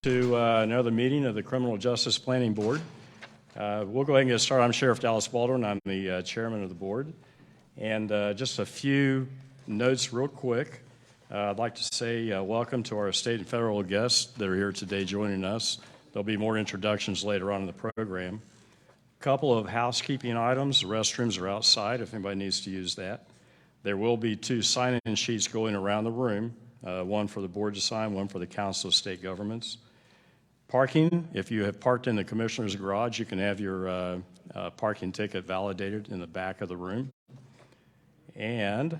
To another meeting of the Criminal Justice Planning Board. We'll go ahead and get started. I'm Sheriff Dallas Baldwin. I'm the chairman of the board. And just a few notes real quick. I'd like to say welcome to our state and federal guests that are here today joining us. There'll be more introductions later on in the program. A couple of housekeeping items. The restrooms are outside if anybody needs to use that. There will be 2 sign-in sheets going around the room, one for the board to sign, one for the Council of State Governments. Parking, if you have parked in the Commissioner's garage, you can have your parking ticket validated in the back of the room. And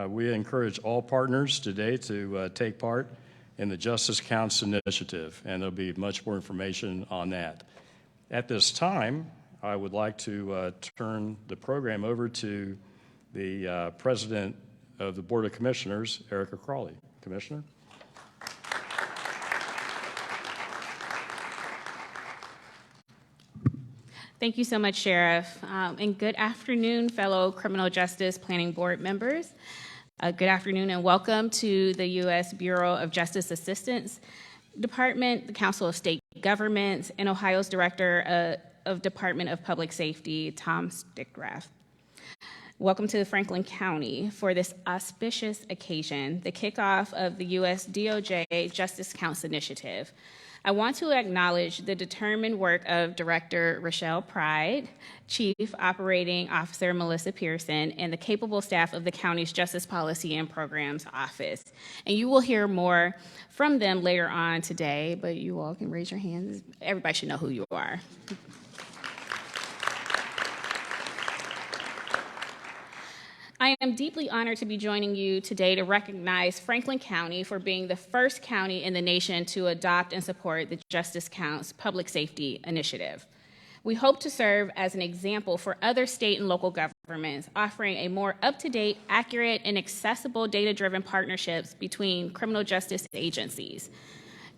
we encourage all partners today to take part in the Justice Counts initiative, and there'll be much more information on that. At this time, I would like to turn the program over to the President of the Board of Commissioners, Erica Crawley. Commissioner. Thank you so much, Sheriff. And good afternoon, fellow Criminal Justice Planning Board members. Good afternoon and welcome to the U.S. Bureau of Justice Assistance Department, the Council of State Governments, and Ohio's Director of Department of Public Safety, Tom Stickrath. Welcome to Franklin County for this auspicious occasion, the kickoff of the U.S. DOJ Justice Counts Initiative. I want to acknowledge the determined work of Director Rochelle Pride, Chief Operating Officer Melissa Pearson, and the capable staff of the county's Justice Policy and Programs Office. And you will hear more from them later on today, but you all can raise your hands. Everybody should know who you are. I am deeply honored to be joining you today to recognize Franklin County for being the first county in the nation to adopt and support the Justice Counts Public Safety Initiative. We hope to serve as an example for other state and local governments, offering a more up-to-date, accurate, and accessible data-driven partnerships between criminal justice agencies.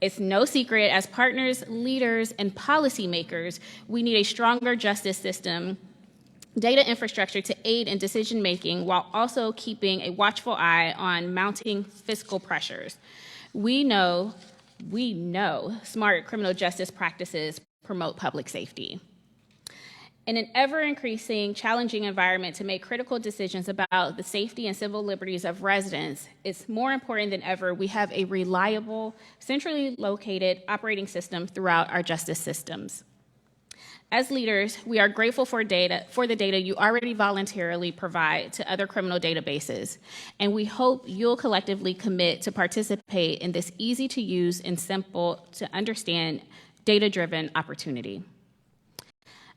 It's no secret, as partners, leaders, and policymakers, we need a stronger justice system, data infrastructure to aid in decision-making while also keeping a watchful eye on mounting fiscal pressures. We know smart criminal justice practices promote public safety. In an ever-increasing, challenging environment to make critical decisions about the safety and civil liberties of residents, it's more important than ever we have a reliable, centrally located operating system throughout our justice systems. As leaders, we are grateful for the data you already voluntarily provide to other criminal databases, and we hope you'll collectively commit to participate in this easy-to-use and simple-to-understand data-driven opportunity.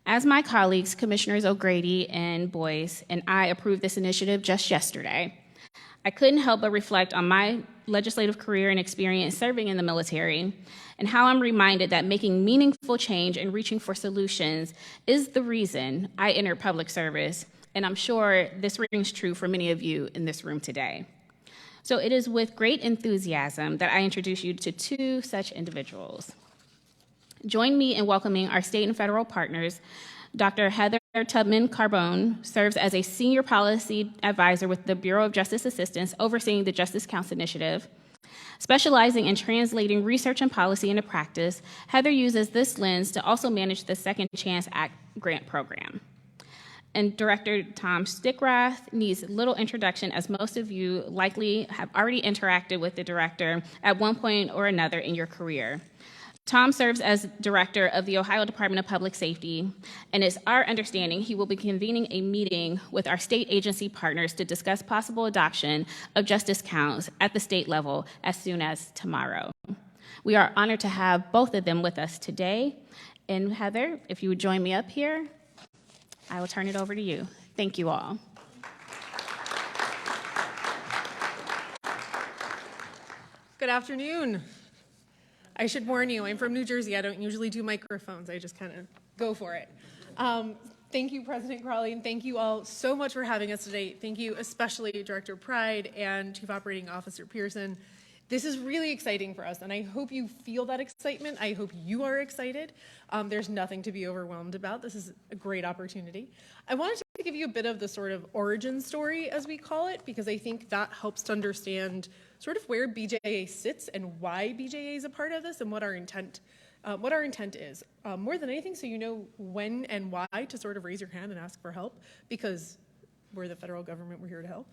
As my colleagues, Commissioners O'Grady and Boyce, and I approved this initiative just yesterday, I couldn't help but reflect on my legislative career and experience serving in the military, and how I'm reminded that making meaningful change and reaching for solutions is the reason I entered public service, and I'm sure this rings true for many of you in this room today. So it is with great enthusiasm that I introduce you to 2 such individuals. Join me in welcoming our state and federal partners. Dr. Heather Tubman Carbone serves as a senior policy advisor with the Bureau of Justice Assistance, overseeing the Justice Counts Initiative. Specializing in translating research and policy into practice, Heather uses this lens to also manage the Second Chance Act grant program. And Director Tom Stickrath needs little introduction, as most of you likely have already interacted with the director at one point or another in your career. Tom serves as director of the Ohio Department of Public Safety, and it's our understanding he will be convening a meeting with our state agency partners to discuss possible adoption of Justice Counts at the state level as soon as tomorrow. We are honored to have both of them with us today. And Heather, if you would join me up here, I will turn it over to you. Thank you all. Good afternoon. I should warn you, I'm from New Jersey. I don't usually do microphones. I just kind of go for it. Thank you, President Crawley, and thank you all so much for having us today. Thank you especially Director Pride and Chief Operating Officer Pearson. This is really exciting for us, and I hope you feel that excitement. I hope you are excited. There's nothing to be overwhelmed about. This is a great opportunity. I wanted to give you a bit of the sort of origin story, as we call it, because I think that helps to understand sort of where BJA sits and why BJA is a part of this and what our intent is. More than anything, so you know when and why to sort of raise your hand and ask for help, because we're the federal government, we're here to help.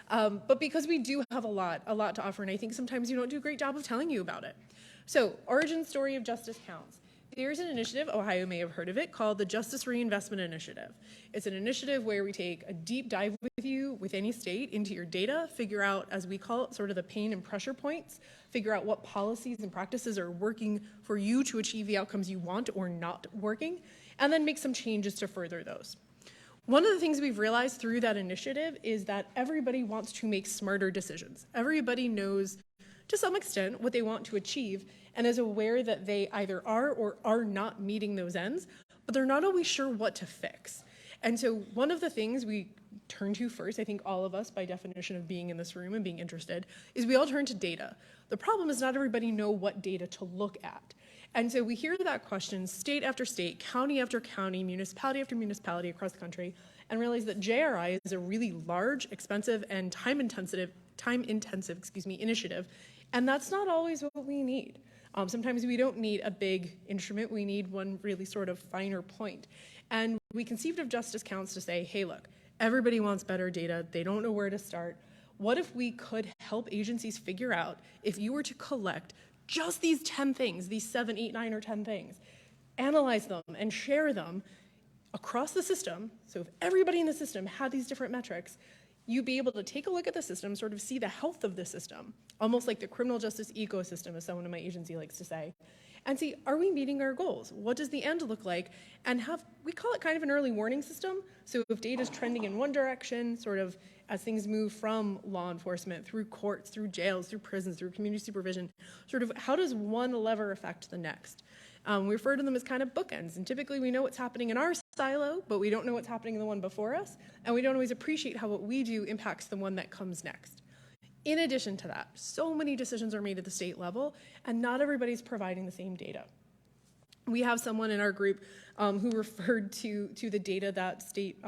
But because we do have a lot to offer, and I think sometimes you don't do a great job of telling you about it. So, origin story of Justice Counts. There's an initiative, Ohio may have heard of it, called the Justice Reinvestment Initiative. It's an initiative where we take a deep dive with you, with any state, into your data, figure out, as we call it, sort of the pain and pressure points, figure out what policies and practices are working for you to achieve the outcomes you want or not working, and then make some changes to further those. One of the things we've realized through that initiative is that everybody wants to make smarter decisions. Everybody knows, to some extent, what they want to achieve and is aware that they either are or are not meeting those ends, but they're not always sure what to fix. And so one of the things we turn to first, I think all of us, by definition of being in this room and being interested, is we all turn to data. The problem is not everybody know what data to look at. And so we hear that question state after state, county after county, municipality after municipality across the country, and realize that JRI is a really large, expensive, and time-intensive initiative, and that's not always what we need. Sometimes we don't need a big instrument, we need one really sort of finer point. And we conceived of Justice Counts to say, hey, look, everybody wants better data, they don't know where to start. What if we could help agencies figure out, if you were to collect just these 10 things, these 7, 8, 9, or 10 things, analyze them and share them across the system, so if everybody in the system had these different metrics, you'd be able to take a look at the system, sort of see the health of the system, almost like the criminal justice ecosystem, as someone in my agency likes to say, and see, are we meeting our goals? What does the end look like? And we call it kind of an early warning system. So if data is trending in one direction, sort of as things move from law enforcement, through courts, through jails, through prisons, through community supervision, sort of how does one lever affect the next? We refer to them as kind of bookends, and typically we know what's happening in our silo, but we don't know what's happening in the one before us, and we don't always appreciate how what we do impacts the one that comes next. In addition to that, so many decisions are made at the state level, and not everybody's providing the same data. We have someone in our group who referred to the data that state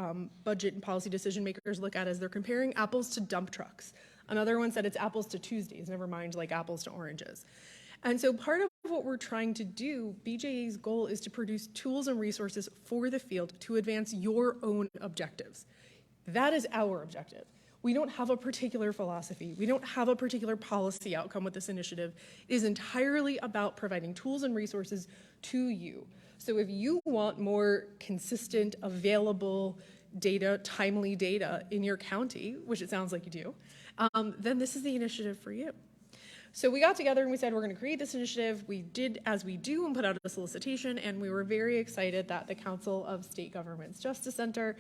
budget and policy decision makers look at as they're comparing apples to dump trucks. Another one said it's apples to Tuesdays, never mind like apples to oranges. And so part of what we're trying to do, BJA's goal is to produce tools and resources for the field to advance your own objectives. That is our objective. We don't have a particular philosophy. We don't have a particular policy outcome with this initiative. It is entirely about providing tools and resources to you. So if you want more consistent, available data, timely data in your county, which it sounds like you do, then this is the initiative for you. So we got together and we said we're going to create this initiative. We did as we do and put out a solicitation, and we were very excited that the Council of State Governments Justice Center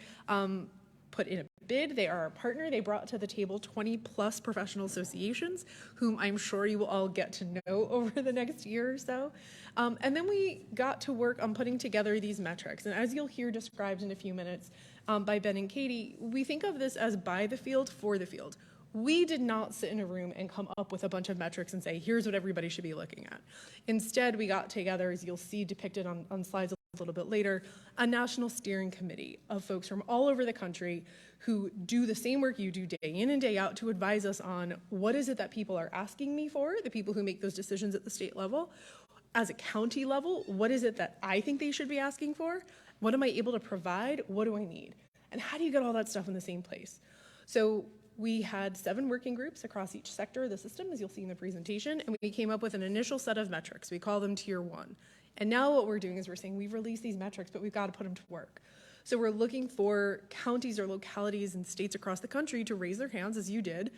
put in a bid. They are our partner. They brought to the table 20 plus professional associations, whom I'm sure you will all get to know over the next year or so. And then we got to work on putting together these metrics. And as you'll hear described in a few minutes by Ben and Katie, we think of this as by the field, for the field. We did not sit in a room and come up with a bunch of metrics and say, here's what everybody should be looking at. Instead, we got together, as you'll see depicted on slides a little bit later, a national steering committee of folks from all over the country who do the same work you do day in and day out to advise us on what is it that people are asking me for, the people who make those decisions at the state level. As a county level, what is it that I think they should be asking for? What am I able to provide? What do I need? And how do you get all that stuff in the same place? So we had 7 working groups across each sector of the system, as you'll see in the presentation, and we came up with an initial set of metrics. We call them Tier 1. And now what we're doing is we're saying we've released these metrics, but we've got to put them to work. So we're looking for counties or localities and states across the country to raise their hands, as you did,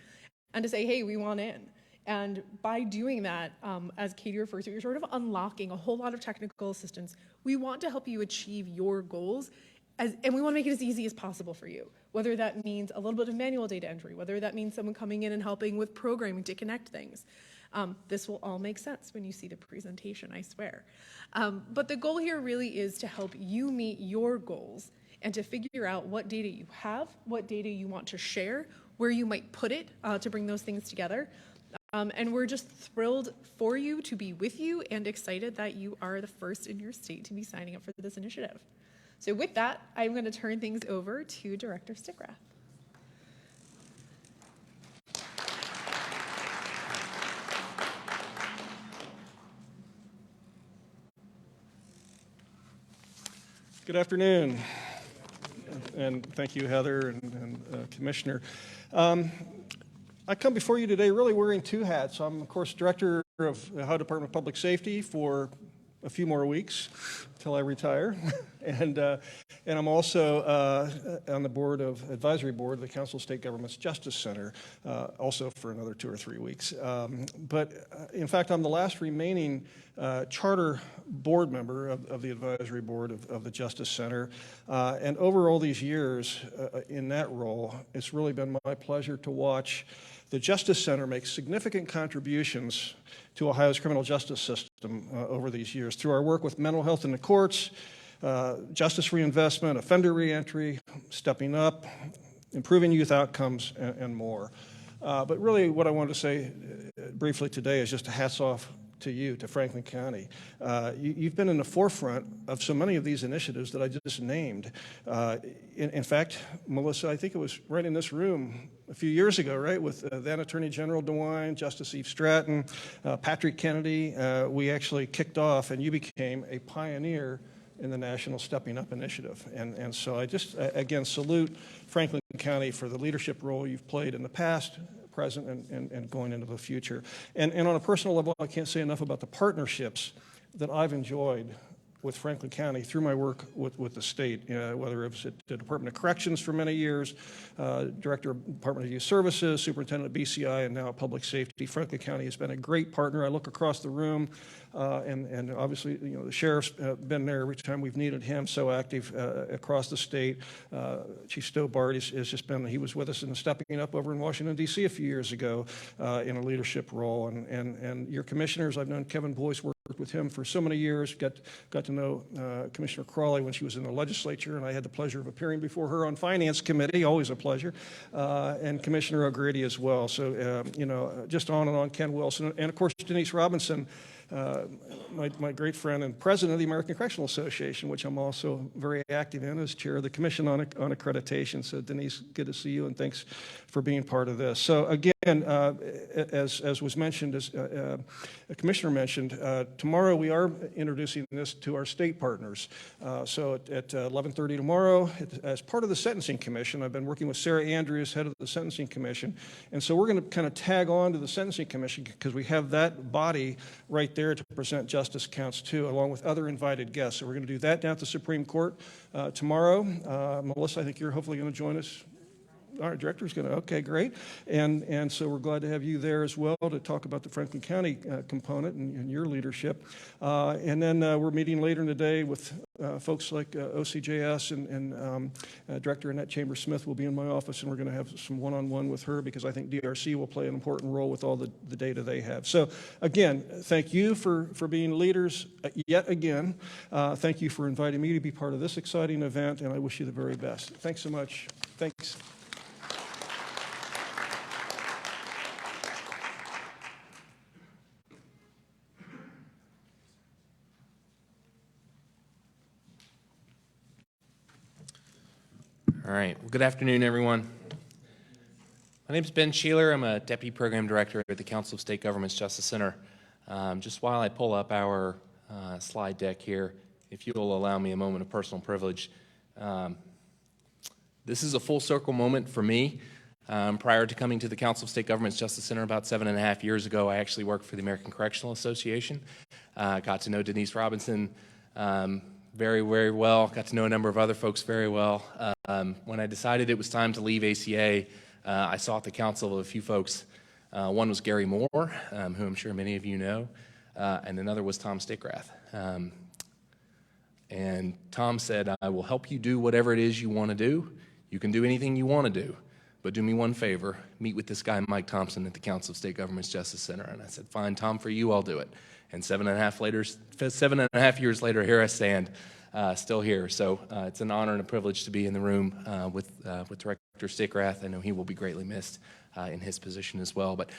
and to say, hey, we want in. And by doing that, as Katie refers to, you're sort of unlocking a whole lot of technical assistance. We want to help you achieve your goals, and we want to make it as easy as possible for you, whether that means a little bit of manual data entry, whether that means someone coming in and helping with programming to connect things. This will all make sense when you see the presentation, I swear. But the goal here really is to help you meet your goals and to figure out what data you have, what data you want to share, where you might put it to bring those things together. And we're just thrilled for you to be with you and excited that you are the first in your state to be signing up for this initiative. So with that, I'm going to turn things over to Director Stickrath. Good afternoon, and thank you, Heather and Commissioner. I come before you today really wearing two hats. I'm, of course, Director of the Ohio Department of Public Safety for a few more weeks till I retire, and I'm also on the advisory board of the Council of State Governments Justice Center, also for another 2 or 3 weeks. In fact, I'm the last remaining charter board member of the advisory board of the Justice Center, and over all these years in that role, it's really been my pleasure to watch the Justice Center make significant contributions to Ohio's criminal justice system over these years through our work with mental health in the courts, justice reinvestment, offender reentry, stepping up, improving youth outcomes, and more. But really what I wanted to say briefly today is just a hats off to you, to Franklin County. You've been in the forefront of so many of these initiatives that I just named. In fact, Melissa, I think it was right in this room a few years ago, right, with then Attorney General DeWine, Justice Eve Stratton, Patrick Kennedy, we actually kicked off and you became a pioneer in the National Stepping Up Initiative. And so I just, again, salute Franklin County for the leadership role you've played in the past, present, and going into the future. And on a personal level, I can't say enough about the partnerships that I've enjoyed with Franklin County through my work with the state, whether it was at the Department of Corrections for many years, Director of Department of Youth Services, Superintendent of BCI, and now at Public Safety. Franklin County has been a great partner. I look across the room, and obviously, the sheriff's been there every time we've needed him, so active across the state. Chief Stobart has just been, he was with us in the Stepping Up over in Washington, D.C. a few years ago in a leadership role. And your commissioners, I've known Kevin Boyce, worked with him for so many years, got to know Commissioner Crawley when she was in the legislature, and I had the pleasure of appearing before her on Finance Committee, always a pleasure, and Commissioner O'Grady as well. So, just on and on, Ken Wilson, and of course, Denise Robinson, my great friend and president of the American Correctional Association, which I'm also very active in as chair of the Commission on Accreditation. So Denise, good to see you, and thanks for being part of this. So again, as was mentioned, as the Commissioner mentioned, tomorrow we are introducing this to our state partners. So at 11:30 tomorrow, as part of the Sentencing Commission, I've been working with Sarah Andrews, head of the Sentencing Commission, and so we're going to kind of tag on to the Sentencing Commission because we have that body right there to present Justice Counts 2, along with other invited guests. So we're going to do that down at the Supreme Court tomorrow. Melissa, I think you're hopefully going to join us. Our director's going to, okay, great. And so we're glad to have you there as well to talk about the Franklin County component and your leadership. And then we're meeting later in the day with folks like OCJS and Director Annette Chambers-Smith will be in my office, and we're going to have some one-on-one with her because I think DRC will play an important role with all the data they have. So again, thank you for being leaders yet again. Thank you for inviting me to be part of this exciting event, and I wish you the very best. Thanks so much. Thanks. All right. Well, good afternoon, everyone. My name is Ben Sheeler. I'm a Deputy Program Director at the Council of State Governments Justice Center. Just while I pull up our slide deck here, if you will allow me a moment of personal privilege. This is a full circle moment for me. Prior to coming to the Council of State Governments Justice Center about 7.5 years ago, I actually worked for the American Correctional Association. Got to know Denise Robinson very, very well. Got to know a number of other folks very well. When I decided it was time to leave ACA, I sought the counsel of a few folks. One was Gary Moore, who I'm sure many of you know, and another was Tom Stickrath. And Tom said, I will help you do whatever it is you want to do. You can do anything you want to do, but do me one favor, meet with this guy, Mike Thompson, at the Council of State Governments Justice Center. And I said, fine, Tom, for you, I'll do it. And 7.5 years later, here I stand, still here. So it's an honor and a privilege to be in the room with Director Stickrath. I know he will be greatly missed in his position as well. But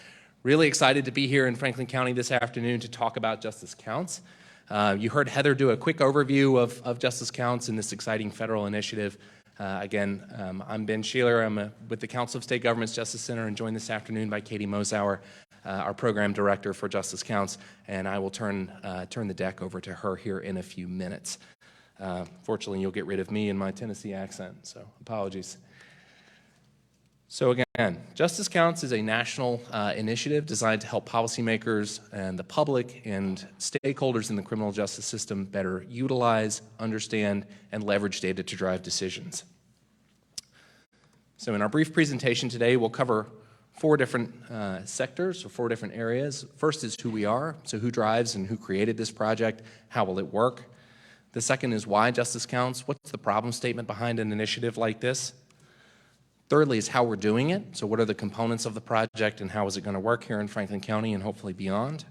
really excited to be here in Franklin County this afternoon to talk about Justice Counts. You heard Heather do a quick overview of Justice Counts and this exciting federal initiative. Again, I'm Ben Sheeler. I'm with the Council of State Governments Justice Center and joined this afternoon by Katie Mosauer, our program director for Justice Counts, and I will turn the deck over to her here in a few minutes. Fortunately, you'll get rid of me and my Tennessee accent, so apologies. So again, Justice Counts is a national initiative designed to help policymakers and the public and stakeholders in the criminal justice system better utilize, understand, and leverage data to drive decisions. So in our brief presentation today, we'll cover 4 different sectors or 4 different areas. First is who we are, so who drives and who created this project, how will it work? The second is why Justice Counts, what's the problem statement behind an initiative like this? Thirdly is how we're doing it, so what are the components of the project and how is it going to work here in Franklin County and hopefully beyond?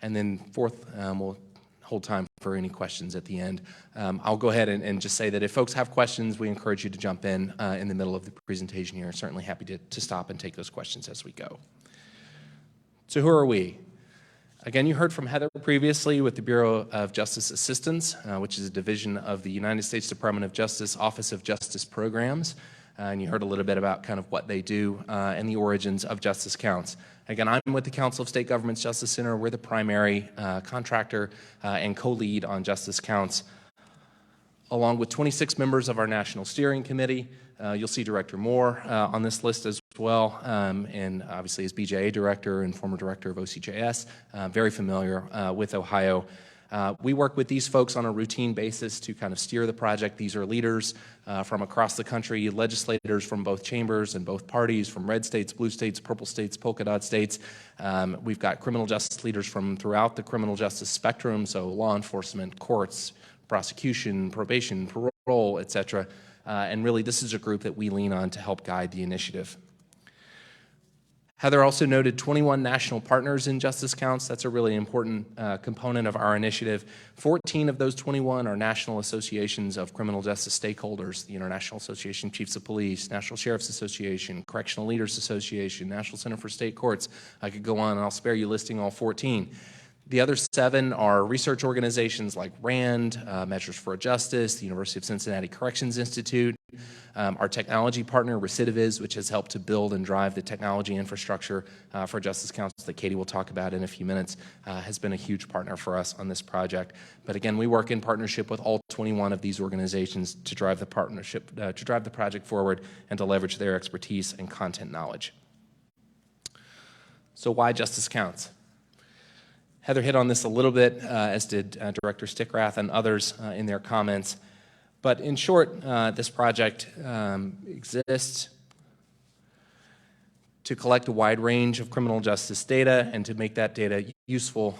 And then fourth, we'll hold time for any questions at the end. I'll go ahead and just say that if folks have questions, we encourage you to jump in the middle of the presentation here. Certainly happy to stop and take those questions as we go. So who are we? Again, you heard from Heather previously with the Bureau of Justice Assistance, which is a division of the United States Department of Justice Office of Justice Programs. And you heard a little bit about kind of what they do and the origins of Justice Counts. Again, I'm with the Council of State Governments Justice Center. We're the primary contractor and co-lead on Justice Counts, along with 26 members of our National Steering Committee. You'll see Director Moore on this list as well, and obviously as BJA Director and former Director of OCJS, very familiar with Ohio. We work with these folks on a routine basis to kind of steer the project. These are leaders from across the country, legislators from both chambers and both parties, from red states, blue states, purple states, polka dot states. We've got criminal justice leaders from throughout the criminal justice spectrum, so law enforcement, courts, prosecution, probation, parole, et cetera. And really, this is a group that we lean on to help guide the initiative. Heather also noted 21 national partners in Justice Counts. That's a really important component of our initiative. 14 of those 21 are national associations of criminal justice stakeholders, the International Association of Chiefs of Police, National Sheriff's Association, Correctional Leaders Association, National Center for State Courts. I could go on, and I'll spare you listing all 14. The other 7 are research organizations like RAND, Measures for Justice, the University of Cincinnati Corrections Institute, our technology partner, Recidiviz, which has helped to build and drive the technology infrastructure for Justice Counts that Katie will talk about in a few minutes, has been a huge partner for us on this project. But again, we work in partnership with all 21 of these organizations to drive the partnership, to drive the project forward and to leverage their expertise and content knowledge. So why Justice Counts? Heather hit on this a little bit, as did Director Stickrath and others in their comments. But in short, this project exists to collect a wide range of criminal justice data and to make that data useful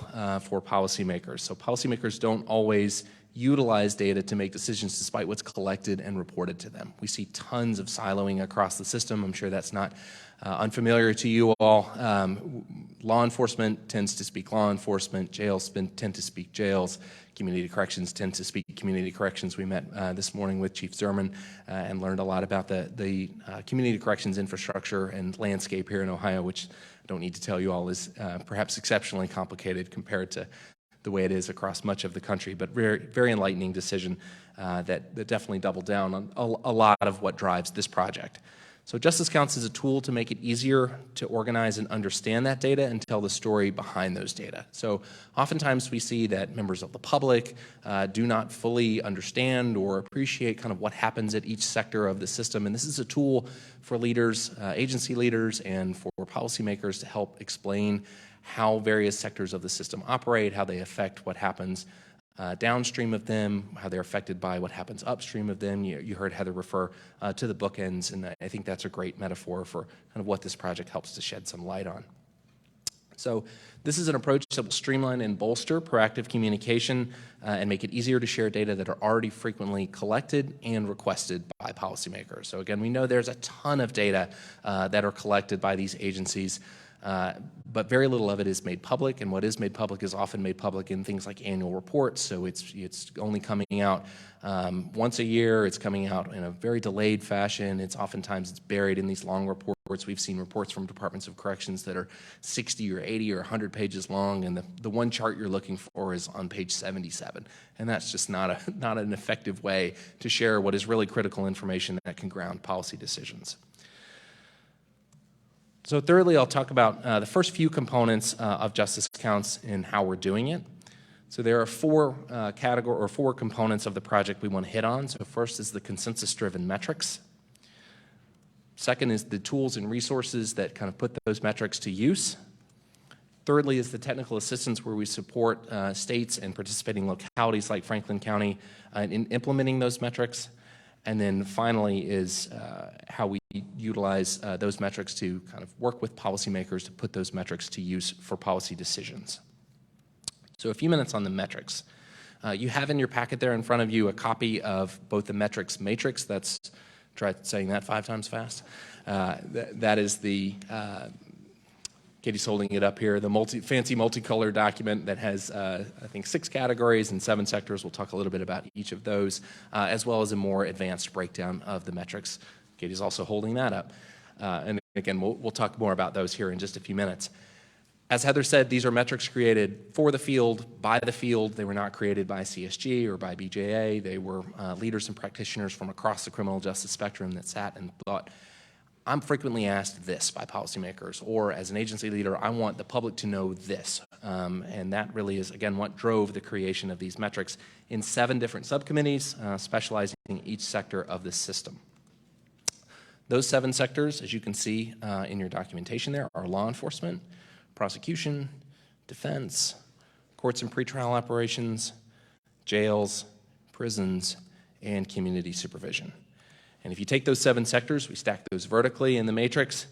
for policymakers. So policymakers don't always utilize data to make decisions despite what's collected and reported to them. We see tons of siloing across the system. I'm sure that's not unfamiliar to you all. Law enforcement tends to speak law enforcement, jails tend to speak jails, community corrections tend to speak community corrections. We met this morning with Chief Zerman and learned a lot about the community corrections infrastructure and landscape here in Ohio, which I don't need to tell you all is perhaps exceptionally complicated compared to the way it is across much of the country, but very, very enlightening decision that definitely doubled down on a lot of what drives this project. So Justice Counts is a tool to make it easier to organize and understand that data and tell the story behind those data. So oftentimes we see that members of the public do not fully understand or appreciate kind of what happens at each sector of the system, and this is a tool for leaders, agency leaders, and for policymakers to help explain how various sectors of the system operate, how they affect what happens downstream of them, how they're affected by what happens upstream of them. You heard Heather refer to the bookends, and I think that's a great metaphor for kind of what this project helps to shed some light on. So this is an approach that will streamline and bolster proactive communication and make it easier to share data that are already frequently collected and requested by policymakers. So again, we know there's a ton of data that are collected by these agencies, but very little of it is made public, and what is made public is often made public in things like annual reports, so it's only coming out once a year. It's coming out in a very delayed fashion. It's buried in these long reports. We've seen reports from departments of corrections that are 60 or 80 or 100 pages long, and the one chart you're looking for is on page 77, and that's just not an effective way to share what is really critical information that can ground policy decisions. So thirdly, I'll talk about the first few components of Justice Counts and how we're doing it. So there are four four components of the project we want to hit on. So first is the consensus-driven metrics. Second is the tools and resources that kind of put those metrics to use. Thirdly is the technical assistance where we support states and participating localities like Franklin County in implementing those metrics. And then finally is how we utilize those metrics to kind of work with policymakers to put those metrics to use for policy decisions. So a few minutes on the metrics. You have in your packet there in front of you a copy of both the metrics matrix, try saying that 5 times fast. That is the, Katie's holding it up here, the fancy multicolored document that has, I think, 6 categories and 7 sectors. We'll talk a little bit about each of those, as well as a more advanced breakdown of the metrics. Katie's also holding that up. And again, we'll talk more about those here in just a few minutes. As Heather said, these are metrics created for the field, by the field. They were not created by CSG or by BJA. They were leaders and practitioners from across the criminal justice spectrum that sat and thought, I'm frequently asked this by policymakers, or as an agency leader, I want the public to know this. And that really is, again, what drove the creation of these metrics in 7 different subcommittees, specializing in each sector of the system. Those 7 sectors, as you can see in your documentation there, are law enforcement, prosecution, defense, courts and pretrial operations, jails, prisons, and community supervision. And if you take those 7 sectors, we stack those vertically in the matrix,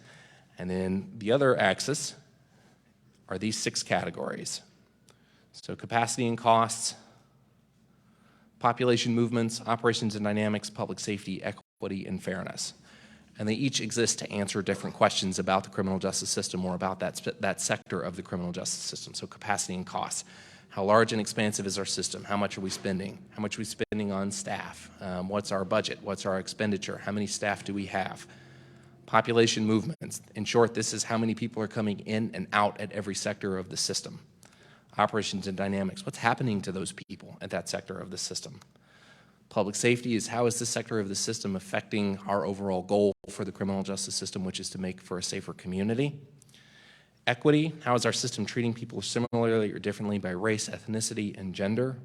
and then the other axis are these 6 categories. So capacity and costs, population movements, operations and dynamics, public safety, equity, and fairness. And they each exist to answer different questions about the criminal justice system or about that sector of the criminal justice system. So capacity and costs. How large and expansive is our system? How much are we spending? How much are we spending on staff? What's our budget? What's our expenditure? How many staff do we have? Population movements. In short, this is how many people are coming in and out at every sector of the system. Operations and dynamics. What's happening to those people at that sector of the system? Public safety is how is this sector of the system affecting our overall goal for the criminal justice system, which is to make for a safer community. Equity, how is our system treating people similarly or differently by race, ethnicity, and gender?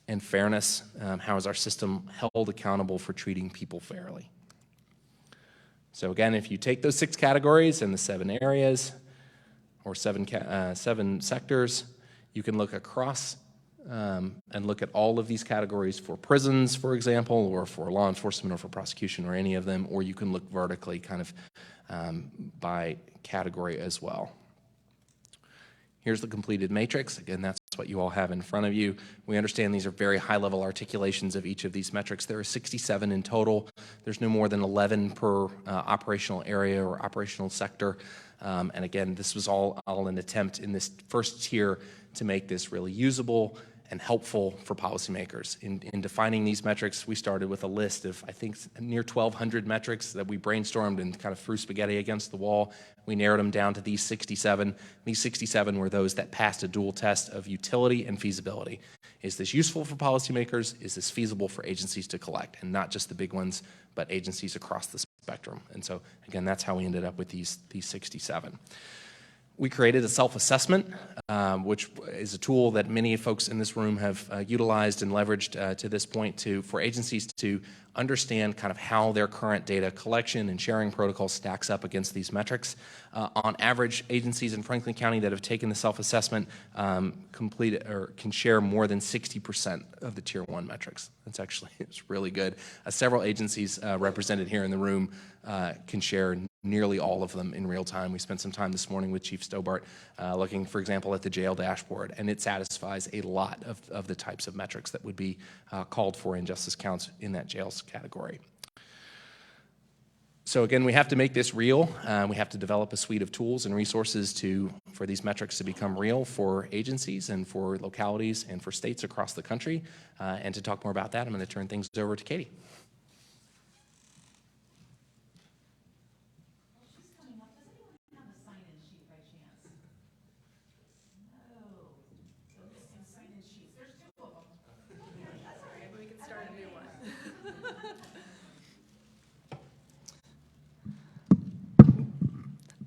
And fairness, how is our system held accountable for treating people fairly? So again, if you take those 6 categories and the 7 areas, or 7 sectors, you can look across and look at all of these categories for prisons, for example, or for law enforcement or for prosecution or any of them, or you can look vertically kind of by category as well. Here's the completed matrix. Again, that's what you all have in front of you. We understand these are very high-level articulations of each of these metrics. There are 67 in total. There's no more than 11 per operational area or operational sector. And again, this was all an attempt in this first tier to make this really usable and helpful for policymakers. In defining these metrics, we started with a list of, I think, near 1,200 metrics that we brainstormed and kind of threw spaghetti against the wall. We narrowed them down to these 67. These 67 were those that passed a dual test of utility and feasibility. Is this useful for policymakers? Is this feasible for agencies to collect? And not just the big ones, but agencies across the spectrum. And so, again, that's how we ended up with these 67. We created a self-assessment, which is a tool that many folks in this room have utilized and leveraged to this point for agencies to understand kind of how their current data collection and sharing protocol stacks up against these metrics. On average, agencies in Franklin County that have taken the self-assessment can share more than 60% of the Tier 1 metrics. It's really good. Several agencies represented here in the room can share nearly all of them in real time. We spent some time this morning with Chief Stobart looking, for example, at the jail dashboard, and it satisfies a lot of the types of metrics that would be called for in justice counts in that jails category. So again, we have to make this real. We have to develop a suite of tools and resources for these metrics to become real for agencies and for localities and for states across the country. And to talk more about that, I'm going to turn things over to Katie.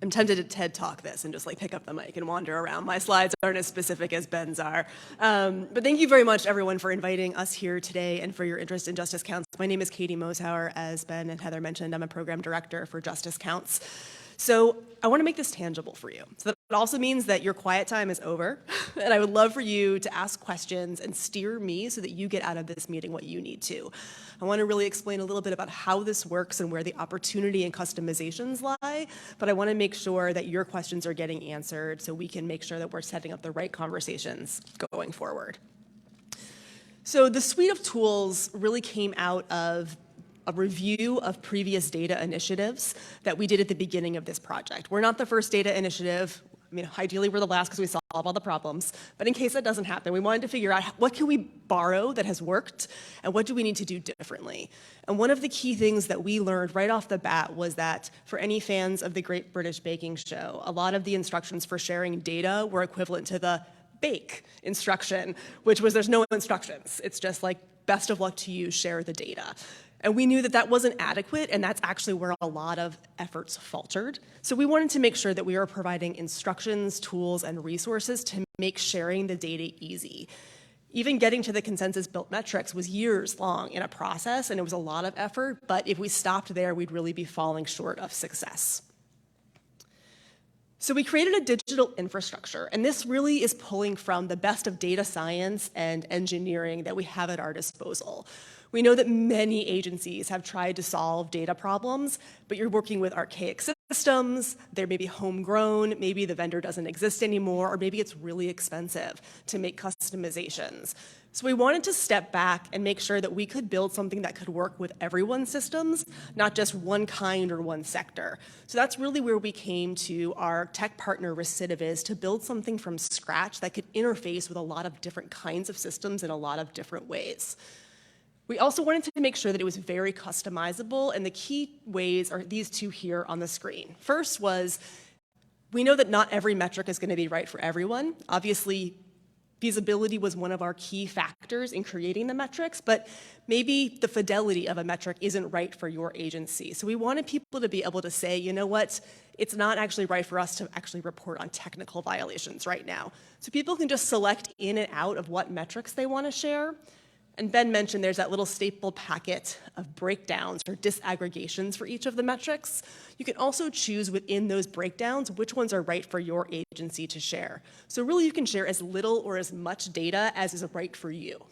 I'm tempted to TED Talk this and just like pick up the mic and wander around. My slides aren't as specific as Ben's are. But thank you very much, everyone, for inviting us here today and for your interest in Justice Counts. My name is Katie Moshauer. As Ben and Heather mentioned, I'm a program director for Justice Counts. So I want to make this tangible for you. So that also means that your quiet time is over, and I would love for you to ask questions and steer me so that you get out of this meeting what you need to. I want to really explain a little bit about how this works and where the opportunity and customizations lie, but I want to make sure that your questions are getting answered so we can make sure that we're setting up the right conversations going forward. So the suite of tools really came out of a review of previous data initiatives that we did at the beginning of this project. We're not the first data initiative. I mean, ideally we're the last because we solve all the problems. But in case that doesn't happen, we wanted to figure out what can we borrow that has worked and what do we need to do differently. And one of the key things that we learned right off the bat was that for any fans of the Great British Baking Show, a lot of the instructions for sharing data were equivalent to the bake instruction, which was there's no instructions. It's just like, best of luck to you, share the data. And we knew that that wasn't adequate, and that's actually where a lot of efforts faltered. So we wanted to make sure that we were providing instructions, tools, and resources to make sharing the data easy. Even getting to the consensus-built metrics was years long in a process, and it was a lot of effort, but if we stopped there, we'd really be falling short of success. So we created a digital infrastructure, and this really is pulling from the best of data science and engineering that we have at our disposal. We know that many agencies have tried to solve data problems, but you're working with archaic systems, they're maybe homegrown, maybe the vendor doesn't exist anymore, or maybe it's really expensive to make customizations. So we wanted to step back and make sure that we could build something that could work with everyone's systems, not just one kind or one sector. So that's really where we came to our tech partner Recidiviz to build something from scratch that could interface with a lot of different kinds of systems in a lot of different ways. We also wanted to make sure that it was very customizable, and the key ways are these two here on the screen. First was, we know that not every metric is going to be right for everyone. Obviously, feasibility was one of our key factors in creating the metrics, but maybe the fidelity of a metric isn't right for your agency. So we wanted people to be able to say, you know what, it's not actually right for us to actually report on technical violations right now. So people can just select in and out of what metrics they want to share. And Ben mentioned there's that little staple packet of breakdowns or disaggregations for each of the metrics. You can also choose within those breakdowns which ones are right for your agency to share. So really you can share as little or as much data as is right for you.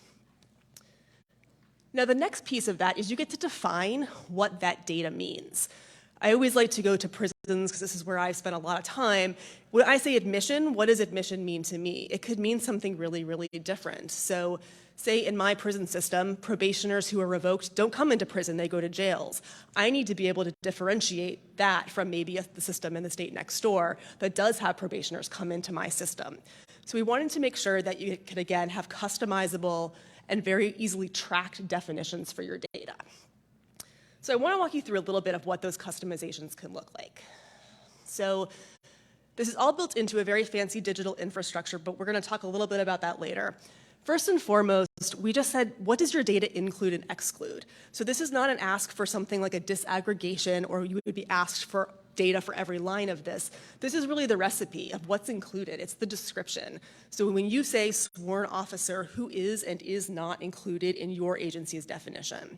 Now the next piece of that is you get to define what that data means. I always like to go to prisons because this is where I spent a lot of time. When I say admission, what does admission mean to me? It could mean something really, really different. So say in my prison system, probationers who are revoked don't come into prison, they go to jails. I need to be able to differentiate that from maybe the system in the state next door that does have probationers come into my system. So we wanted to make sure that you could, again, have customizable and very easily tracked definitions for your data. So I want to walk you through a little bit of what those customizations can look like. So this is all built into a very fancy digital infrastructure, but we're going to talk a little bit about that later. First and foremost, we just said, what does your data include and exclude? So this is not an ask for something like a disaggregation, or you would be asked for data for every line of this. This is really the recipe of what's included. It's the description. So when you say sworn officer, who is and is not included in your agency's definition?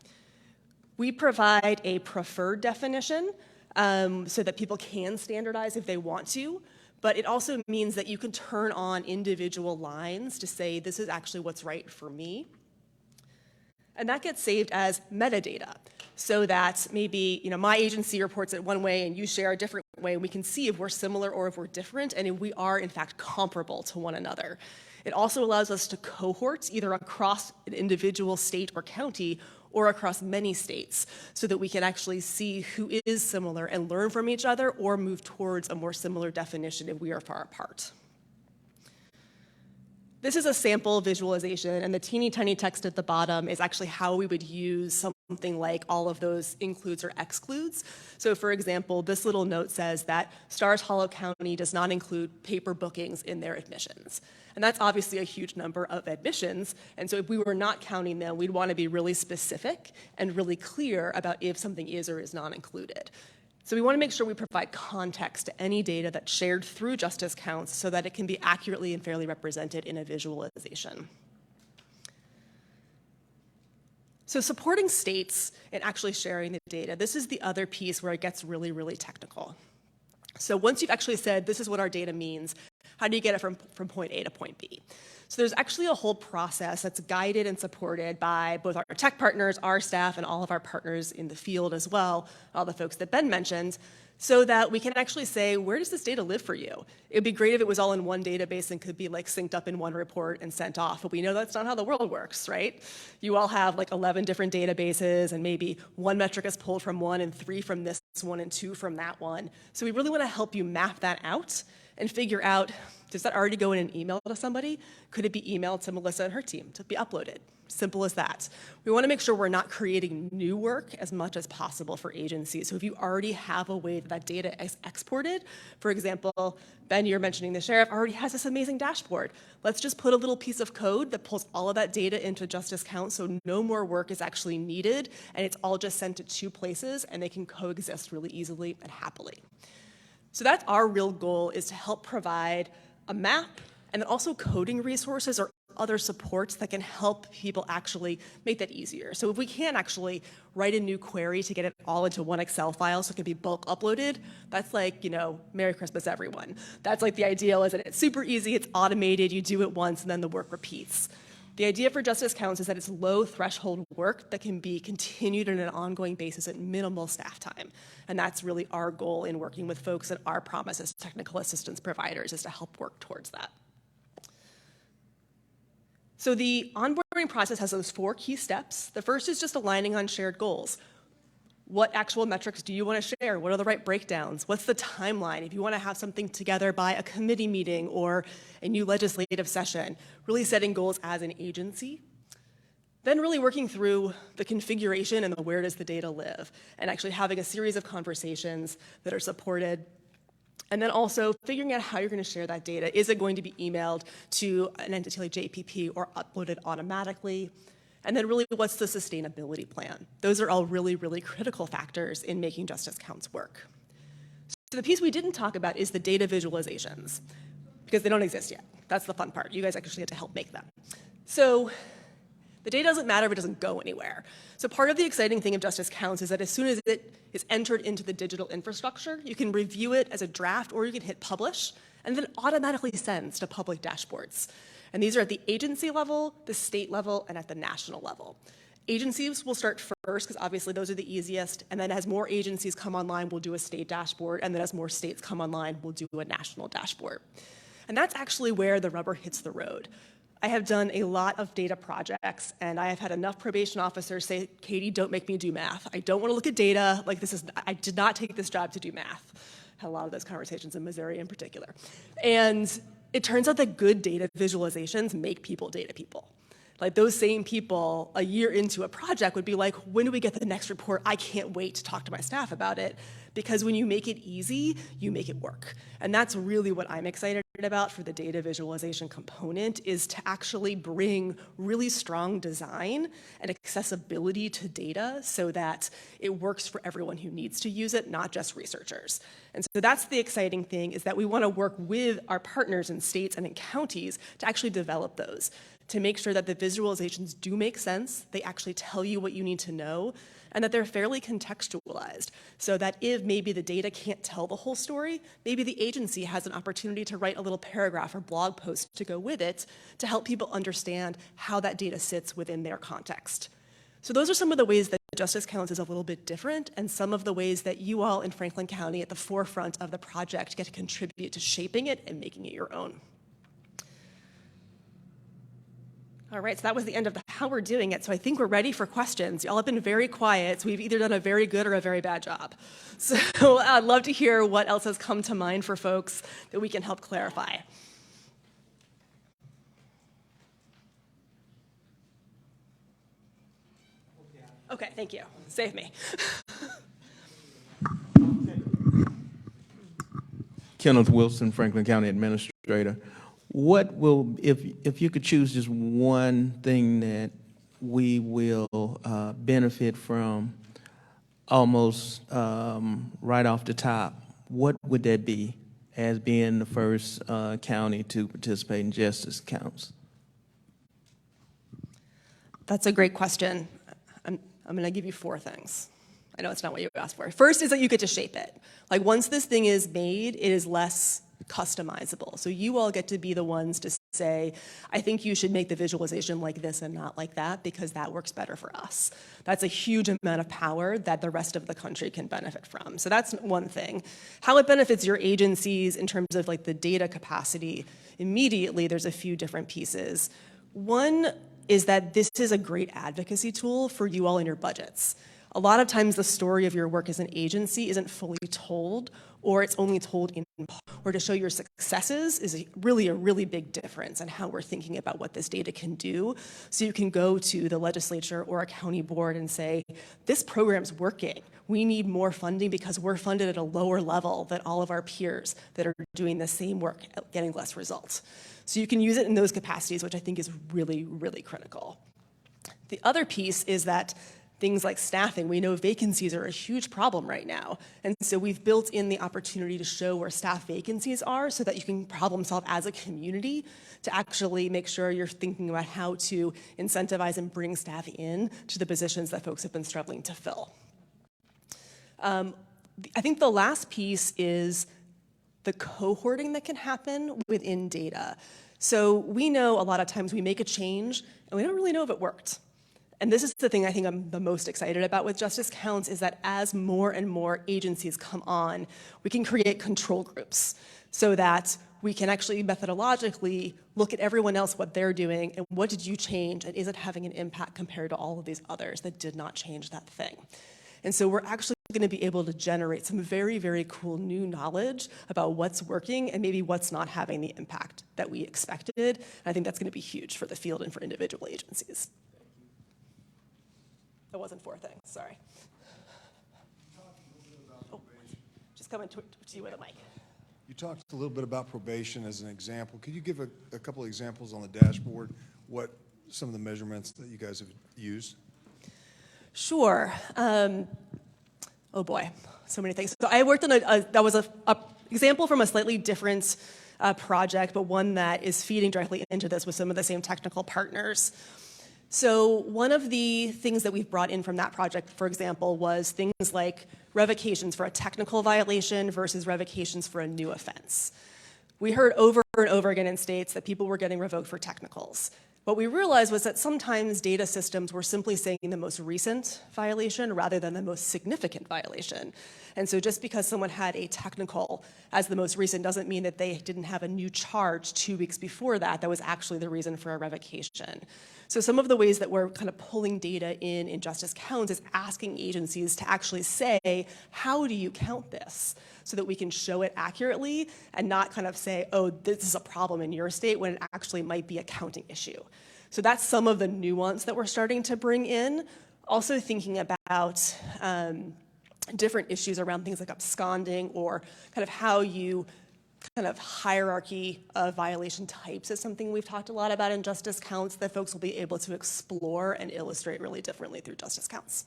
We provide a preferred definition so that people can standardize if they want to, but it also means that you can turn on individual lines to say, this is actually what's right for me. And that gets saved as metadata, so that maybe my agency reports it one way and you share a different way, and we can see if we're similar or if we're different, and if we are, in fact, comparable to one another. It also allows us to cohort either across an individual state or county or across many states, so that we can actually see who is similar and learn from each other or move towards a more similar definition if we are far apart. This is a sample visualization, and the teeny tiny text at the bottom is actually how we would use something like all of those includes or excludes. So for example, this little note says that Stars Hollow County does not include paper bookings in their admissions. And that's obviously a huge number of admissions, and so if we were not counting them, we'd want to be really specific and really clear about if something is or is not included. So we want to make sure we provide context to any data that's shared through Justice Counts so that it can be accurately and fairly represented in a visualization. So supporting states in actually sharing the data, this is the other piece where it gets really, really technical. So once you've actually said, this is what our data means, how do you get it from point A to point B? So there's actually a whole process that's guided and supported by both our tech partners, our staff, and all of our partners in the field as well, all the folks that Ben mentioned, so that we can actually say, where does this data live for you? It would be great if it was all in one database and could be like synced up in one report and sent off, but we know that's not how the world works, right? You all have like 11 different databases, and maybe one metric is pulled from one and 3 from this one and 2 from that one. So we really want to help you map that out and figure out, does that already go in an email to somebody? Could it be emailed to Melissa and her team to be uploaded? Simple as that. We want to make sure we're not creating new work as much as possible for agencies. So if you already have a way that that data is exported, for example, Ben, you're mentioning the sheriff already has this amazing dashboard. Let's just put a little piece of code that pulls all of that data into Justice Counts so no more work is actually needed, and it's all just sent to 2 places, and they can coexist really easily and happily. So that's our real goal, is to help provide a map and then also coding resources or other supports that can help people actually make that easier. So if we can't actually write a new query to get it all into one Excel file so it can be bulk uploaded, that's like, Merry Christmas, everyone. That's like the ideal, is that it's super easy, it's automated, you do it once, and then the work repeats. The idea for Justice Counts is that it's low threshold work that can be continued on an ongoing basis at minimal staff time. And that's really our goal in working with folks, and our promise as technical assistance providers is to help work towards that. So the onboarding process has those 4 key steps. The first is just aligning on shared goals. What actual metrics do you want to share? What are the right breakdowns? What's the timeline? If you want to have something together by a committee meeting or a new legislative session, really setting goals as an agency. Then really working through the configuration and the where does the data live, and actually having a series of conversations that are supported. And then also figuring out how you're going to share that data. Is it going to be emailed to an entity like JPP or uploaded automatically? And then really, what's the sustainability plan? Those are all really, really critical factors in making Justice Counts work. So the piece we didn't talk about is the data visualizations, because they don't exist yet. That's the fun part. You guys actually get to help make them. So the data doesn't matter if it doesn't go anywhere. So part of the exciting thing of Justice Counts is that as soon as it is entered into the digital infrastructure, you can review it as a draft, or you can hit publish, and then it automatically sends to public dashboards. And these are at the agency level, the state level, and at the national level. Agencies will start first, because obviously those are the easiest, and then as more agencies come online, we'll do a state dashboard, and then as more states come online, we'll do a national dashboard. And that's actually where the rubber hits the road. I have done a lot of data projects, and I have had enough probation officers say, Katie, don't make me do math. I don't want to look at data. I did not take this job to do math. Had a lot of those conversations in Missouri in particular. And it turns out that good data visualizations make people data people. Like those same people a year into a project would be like, when do we get the next report? I can't wait to talk to my staff about it. Because when you make it easy, you make it work. And that's really what I'm excited about for the data visualization component, is to actually bring really strong design and accessibility to data so that it works for everyone who needs to use it, not just researchers. And so that's the exciting thing, is that we want to work with our partners in states and in counties to actually develop those, to make sure that the visualizations do make sense, they actually tell you what you need to know, and that they're fairly contextualized, so that if maybe the data can't tell the whole story, maybe the agency has an opportunity to write a little paragraph or blog post to go with it to help people understand how that data sits within their context. So those are some of the ways that Justice Counts is a little bit different, and some of the ways that you all in Franklin County at the forefront of the project get to contribute to shaping it and making it your own. All right, so that was the end of how we're doing it. So I think we're ready for questions. Y'all have been very quiet, so we've either done a very good or a very bad job. So I'd love to hear what else has come to mind for folks that we can help clarify. Okay, thank you. Save me. Kenneth Wilson, Franklin County Administrator. What will, if you could choose just one thing that we will benefit from almost right off the top, what would that be as being the first county to participate in Justice Counts? That's a great question. I'm going to give you 4 things. I know it's not what you asked for. First is that you get to shape it. Like once this thing is made, it is less customizable. So you all get to be the ones to say, I think you should make the visualization like this and not like that because that works better for us. That's a huge amount of power that the rest of the country can benefit from. So that's one thing. How it benefits your agencies in terms of like the data capacity, immediately there's a few different pieces. One is that this is a great advocacy tool for you all in your budgets. A lot of times the story of your work as an agency isn't fully told, or it's only told in part. Or to show your successes is really a really big difference in how we're thinking about what this data can do. So you can go to the legislature or a county board and say, this program's working. We need more funding because we're funded at a lower level than all of our peers that are doing the same work, getting less results. So you can use it in those capacities, which I think is really, really critical. The other piece is that things like staffing, we know vacancies are a huge problem right now. And so we've built in the opportunity to show where staff vacancies are so that you can problem solve as a community to actually make sure you're thinking about how to incentivize and bring staff in to the positions that folks have been struggling to fill. I think the last piece is the cohorting that can happen within data. So we know a lot of times we make a change and we don't really know if it worked. And this is the thing I think I'm the most excited about with Justice Counts is that as more and more agencies come on, we can create control groups so that we can actually methodologically look at everyone else, what they're doing, and what did you change, and is it having an impact compared to all of these others that did not change that thing? And so we're actually going to be able to generate some very, very cool new knowledge about what's working and maybe what's not having the impact that we expected. And I think that's going to be huge for the field and for individual agencies. That wasn't 4 things, sorry. Oh, just coming to you with a mic. You talked a little bit about probation as an example. Could you give a couple of examples on the dashboard, what some of the measurements that you guys have used? Sure. Oh boy, so many things. So I worked on that was a example from a slightly different project, but one that is feeding directly into this with some of the same technical partners. So one of the things that we've brought in from that project, for example, was things like revocations for a technical violation versus revocations for a new offense. We heard over and over again in states that people were getting revoked for technicals. What we realized was that sometimes data systems were simply saying the most recent violation rather than the most significant violation. And so just because someone had a technical as the most recent doesn't mean that they didn't have a new charge 2 weeks before that was actually the reason for a revocation. So some of the ways that we're kind of pulling data in Justice Counts is asking agencies to actually say, how do you count this? So that we can show it accurately and not kind of say, oh, this is a problem in your state when it actually might be a counting issue. So that's some of the nuance that we're starting to bring in. Also thinking about different issues around things like absconding or kind of how you kind of hierarchy of violation types is something we've talked a lot about in Justice Counts that folks will be able to explore and illustrate really differently through Justice Counts.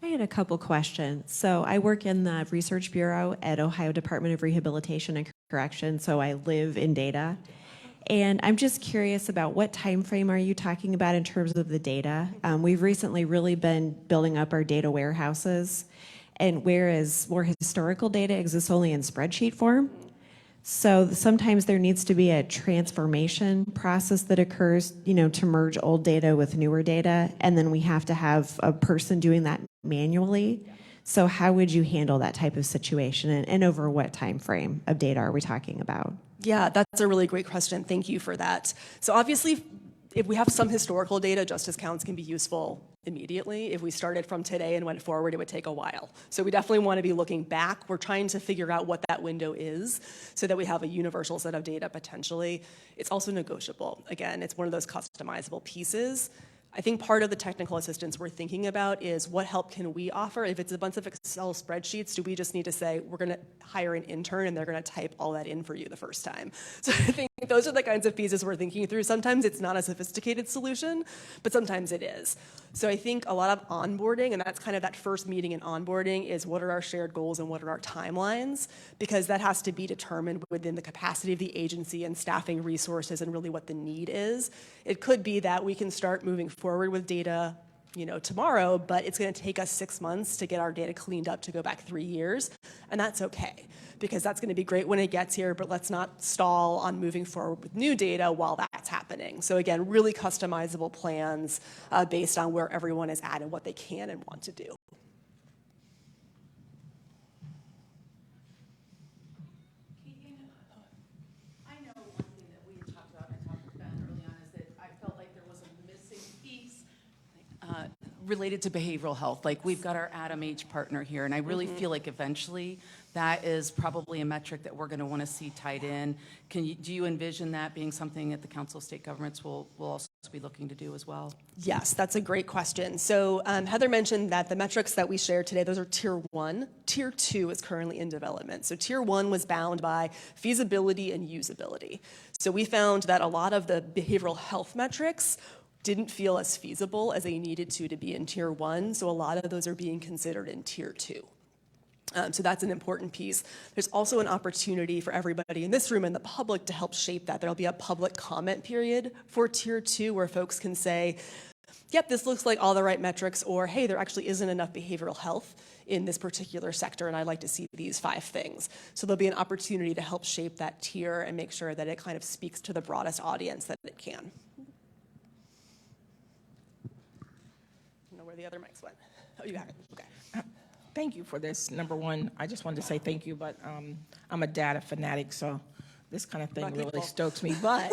I had a couple questions. So I work in the Research Bureau at Ohio Department of Rehabilitation and Correction, so I live in data. And I'm just curious about what time frame are you talking about in terms of the data? We've recently really been building up our data warehouses, and whereas more historical data exists only in spreadsheet form, so sometimes there needs to be a transformation process that occurs, to merge old data with newer data, and then we have to have a person doing that manually. So how would you handle that type of situation, and over what time frame of data are we talking about? Yeah, that's a really great question. Thank you for that. So obviously, if we have some historical data, Justice Counts can be useful immediately. If we started from today and went forward, it would take a while. So we definitely want to be looking back. We're trying to figure out what that window is so that we have a universal set of data potentially. It's also negotiable. Again, it's one of those customizable pieces. I think part of the technical assistance we're thinking about is what help can we offer? If it's a bunch of Excel spreadsheets, do we just need to say, we're going to hire an intern and they're going to type all that in for you the first time? So I think those are the kinds of pieces we're thinking through. Sometimes it's not a sophisticated solution, but sometimes it is. So I think a lot of onboarding, and that's kind of that first meeting in onboarding, is what are our shared goals and what are our timelines? Because that has to be determined within the capacity of the agency and staffing resources and really what the need is. It could be that we can start moving forward with data, tomorrow, but it's going to take us 6 months to get our data cleaned up to go back 3 years, and that's okay, because that's going to be great when it gets here, but let's not stall on moving forward with new data while that's happening. So again, really customizable plans based on where everyone is at and what they can and want to do. I know one thing that we had talked about, and I talked to Ben early on, is that I felt like there was a missing piece related to behavioral health. Like, we've got our Adam H partner here, and I really feel like eventually that is probably a metric that we're going to want to see tied in. Do you envision that being something that the Council of State Governments will also be looking to do as well? Yes, that's a great question. So Heather mentioned that the metrics that we shared today, those are Tier 1. Tier 2 is currently in development. So Tier 1 was bound by feasibility and usability. So we found that a lot of the behavioral health metrics didn't feel as feasible as they needed to be in Tier 1. So a lot of those are being considered in Tier 2. So that's an important piece. There's also an opportunity for everybody in this room and the public to help shape that. There'll be a public comment period for Tier 2 where folks can say, yep, this looks like all the right metrics, or hey, there actually isn't enough behavioral health in this particular sector, and I'd like to see these 5 things. So there'll be an opportunity to help shape that tier and make sure that it kind of speaks to the broadest audience that it can. I don't know where the other mics went. Oh, you got it. Okay. Thank you for this. Number one, I just wanted to say thank you, but I'm a data fanatic, so this kind of thing really stokes me. But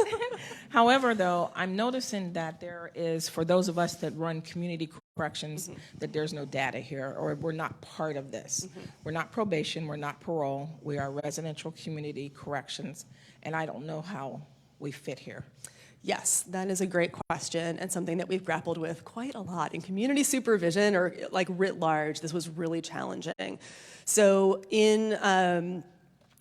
however, though, I'm noticing that there is, for those of us that run community corrections, that there's no data here, or we're not part of this. We're not probation, we're not parole, we are residential community corrections, and I don't know how we fit here. Yes, that is a great question and something that we've grappled with quite a lot. In community supervision, or like writ large, this was really challenging. So in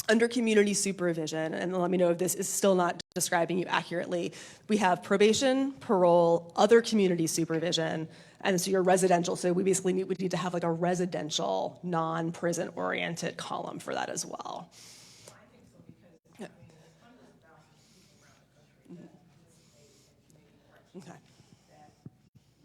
under community supervision, and let me know if this is still not describing you accurately, we have probation, parole, other community supervision, and so your residential. So we basically would need to have like a residential, non-prison oriented column for that as well. Okay. That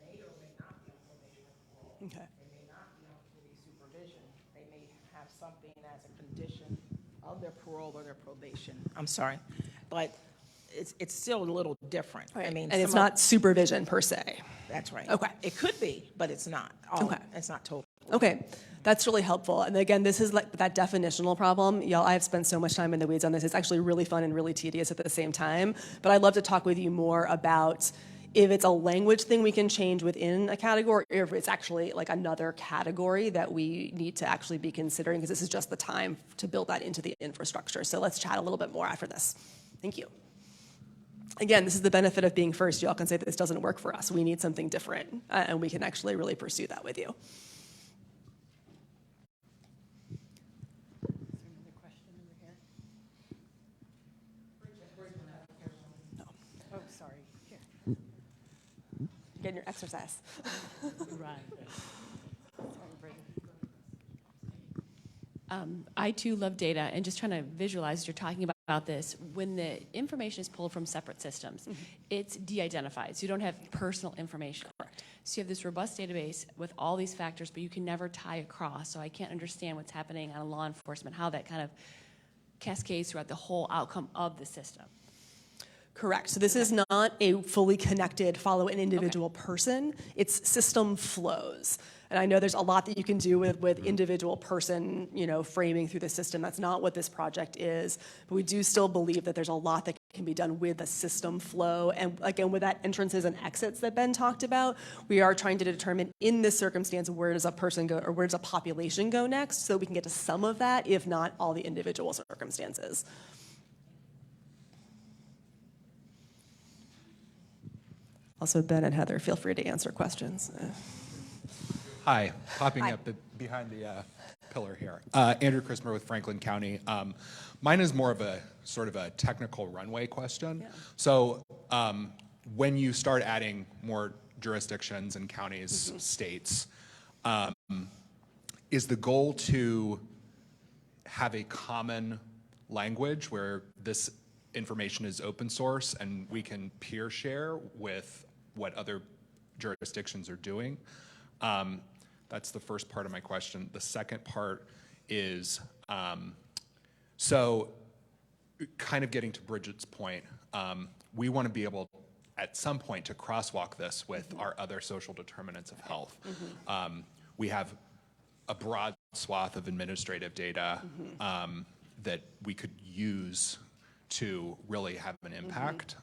may or may not be on probation or parole. Okay. They may not be on community supervision. They may have something as a condition of their parole or their probation. I'm sorry, but it's still a little different. Right. I mean, and it's not supervision per se. That's right. Okay. It could be, but it's not. Okay. It's not total. Okay, that's really helpful. And again, this is like that definitional problem. Y'all, I've spent so much time in the weeds on this. It's actually really fun and really tedious at the same time. But I'd love to talk with you more about if it's a language thing we can change within a category, or if it's actually like another category that we need to actually be considering, because this is just the time to build that into the infrastructure. So let's chat a little bit more after this. Thank you. Again, this is the benefit of being first. Y'all can say that this doesn't work for us. We need something different, and we can actually really pursue that with you. Oh, sorry. Getting your exercise. Right. I too love data, and just trying to visualize, you're talking about this, when the information is pulled from separate systems, it's de-identified, so you don't have personal information. Correct. So you have this robust database with all these factors, but you can never tie across, so I can't understand what's happening on law enforcement, how that kind of cascades throughout the whole outcome of the system. Correct. So this is not a fully connected follow an individual person. It's system flows. And I know there's a lot that you can do with individual person, framing through the system. That's not what this project is. But we do still believe that there's a lot that can be done with the system flow. And again, with that entrances and exits that Ben talked about, we are trying to determine in this circumstance, where does a person go, or where does a population go next, so we can get to some of that, if not all the individual circumstances. Also, Ben and Heather, feel free to answer questions. Hi, popping up behind the pillar here. Andrew Christmer with Franklin County. Mine is more of a sort of a technical runway question. Yeah. So when you start adding more jurisdictions and counties, states, is the goal to have a common language where this information is open source and we can peer share with what other jurisdictions are doing? That's the first part of my question. The second part is, so kind of getting to Bridget's point, we want to be able at some point to crosswalk this with our other social determinants of health. We have a broad swath of administrative data that we could use to really have an impact.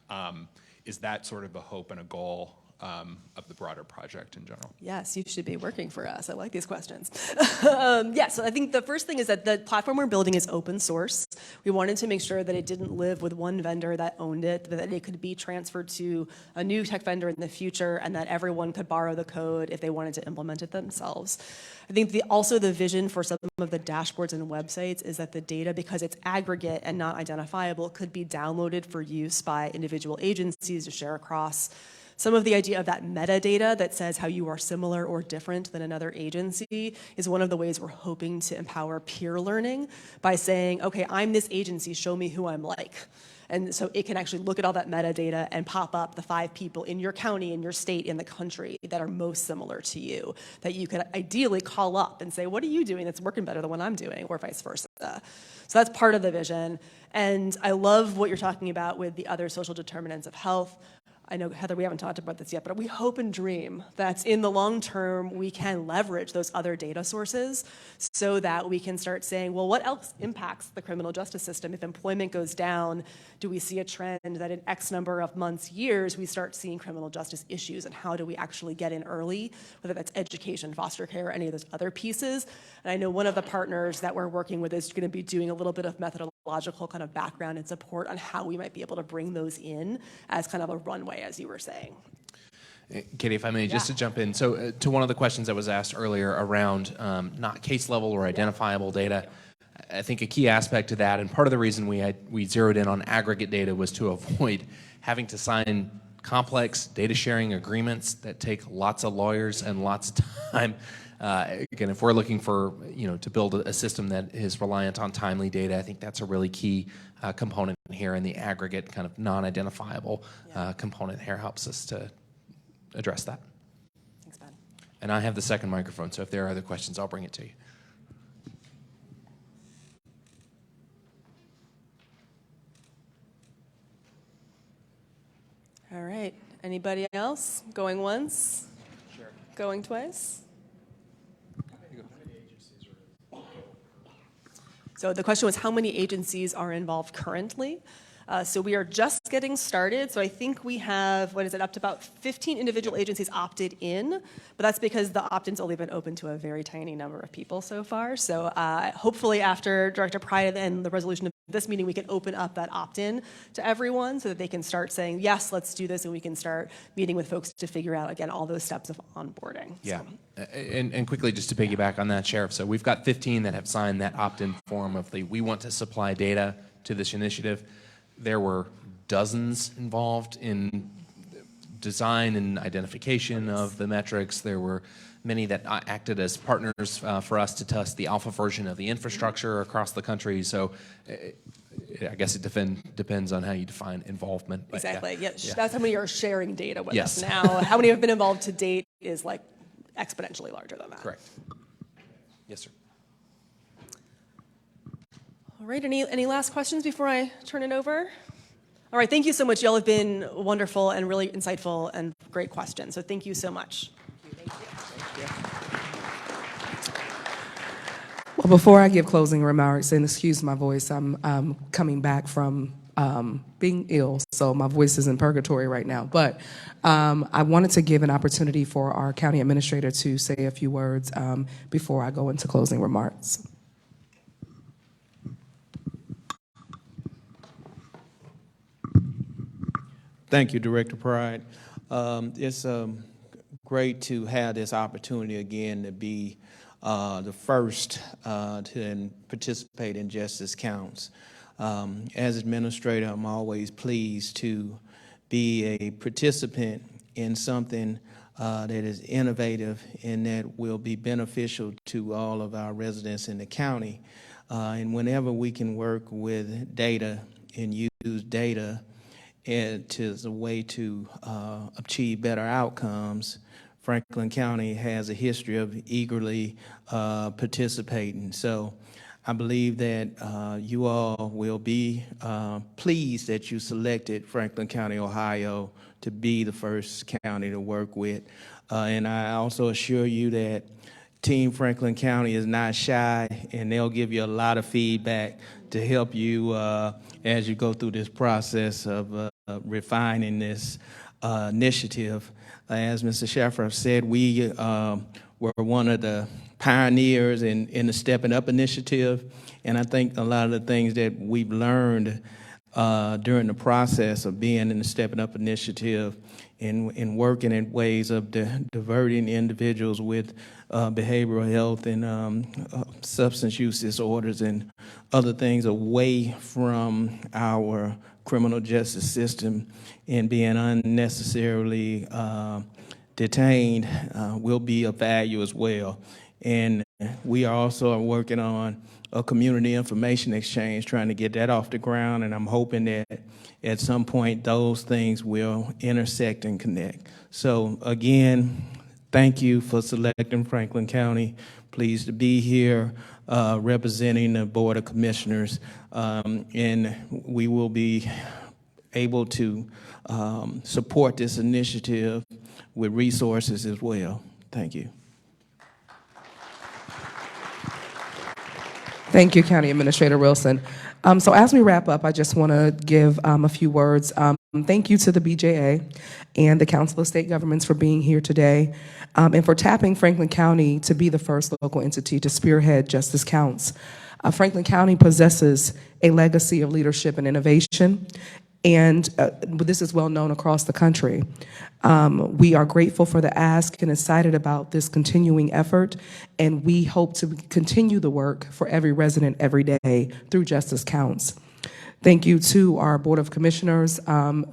Is that sort of a hope and a goal of the broader project in general? Yes, you should be working for us. I like these questions. So I think the first thing is that the platform we're building is open source. We wanted to make sure that it didn't live with one vendor that owned it, but that it could be transferred to a new tech vendor in the future, and that everyone could borrow the code if they wanted to implement it themselves. I think also the vision for some of the dashboards and websites is that the data, because it's aggregate and not identifiable, could be downloaded for use by individual agencies to share across. Some of the idea of that metadata that says how you are similar or different than another agency is one of the ways we're hoping to empower peer learning by saying, okay, I'm this agency, show me who I'm like. And so it can actually look at all that metadata and pop up the 5 people in your county, in your state, in the country that are most similar to you, that you could ideally call up and say, what are you doing that's working better than what I'm doing, or vice versa. So that's part of the vision. And I love what you're talking about with the other social determinants of health. I know, Heather, we haven't talked about this yet, but we hope and dream that in the long term, we can leverage those other data sources so that we can start saying, well, what else impacts the criminal justice system? If employment goes down, do we see a trend that in X number of months, years, we start seeing criminal justice issues, and how do we actually get in early, whether that's education, foster care, any of those other pieces? And I know one of the partners that we're working with is going to be doing a little bit of methodological kind of background and support on how we might be able to bring those in as kind of a runway, as you were saying. Katie, if I may, just to jump in. So to one of the questions that was asked earlier around not case level or identifiable data, I think a key aspect to that, and part of the reason we zeroed in on aggregate data, was to avoid having to sign complex data sharing agreements that take lots of lawyers and lots of time. Again, if we're looking for, to build a system that is reliant on timely data, I think that's a really key component here, and the aggregate kind of non-identifiable component here helps us to address that. Thanks, Ben. And I have the second microphone, so if there are other questions, I'll bring it to you. All right. Anybody else? Going once? Sure. Going twice? So the question was, how many agencies are involved currently? So we are just getting started. So I think we have, up to about 15 individual agencies opted in, but that's because the opt-in's only been open to a very tiny number of people so far. So hopefully after Director Pride and the resolution of this meeting, we can open up that opt-in to everyone so that they can start saying, yes, let's do this, and we can start meeting with folks to figure out, again, all those steps of onboarding. Yeah, and quickly, just to piggyback on that, Sheriff, so we've got 15 that have signed that opt-in form of we want to supply data to this initiative. There were dozens involved in design and identification of the metrics. There were many that acted as partners for us to test the alpha version of the infrastructure across the country. So I guess it depends on how you define involvement. But exactly. Yeah. That's how many are sharing data with Yes. us now. How many have been involved to date is exponentially larger than that. Correct. Yes, sir. All right, any last questions before I turn it over? All right, thank you so much. Y'all have been wonderful and really insightful and great questions, so thank you so much. Well, before I give closing remarks, and excuse my voice, I'm coming back from being ill, so my voice is in purgatory right now. But I wanted to give an opportunity for our county administrator to say a few words before I go into closing remarks. Thank you, Director Pride. It's great to have this opportunity again to be the first to participate in Justice Counts. As administrator, I'm always pleased to be a participant in something that is innovative and that will be beneficial to all of our residents in the county. And whenever we can work with data and use data as a way to achieve better outcomes, Franklin County has a history of eagerly participating. So I believe that you all will be pleased that you selected Franklin County, Ohio, to be the first county to work with. And I also assure you that Team Franklin County is not shy, and they'll give you a lot of feedback to help you as you go through this process of refining this initiative. As Mr. Sheffer said, we were one of the pioneers in the Stepping Up initiative, and I think a lot of the things that we've learned during the process of being in the Stepping Up initiative and working in ways of diverting individuals with behavioral health and substance use disorders and other things away from our criminal justice system and being unnecessarily detained will be of value as well. And we are also working on a community information exchange, trying to get that off the ground, and I'm hoping that at some point those things will intersect and connect. So again, thank you for selecting Franklin County. Pleased to be here representing the Board of Commissioners, and we will be able to support this initiative with resources as well. Thank you. Thank you, County Administrator Wilson. So as we wrap up, I just want to give a few words. Thank you to the BJA and the Council of State Governments for being here today and for tapping Franklin County to be the first local entity to spearhead Justice Counts. Franklin County possesses a legacy of leadership and innovation, and this is well known across the country. We are grateful for the ask and excited about this continuing effort, and we hope to continue the work for every resident every day through Justice Counts. Thank you to our Board of Commissioners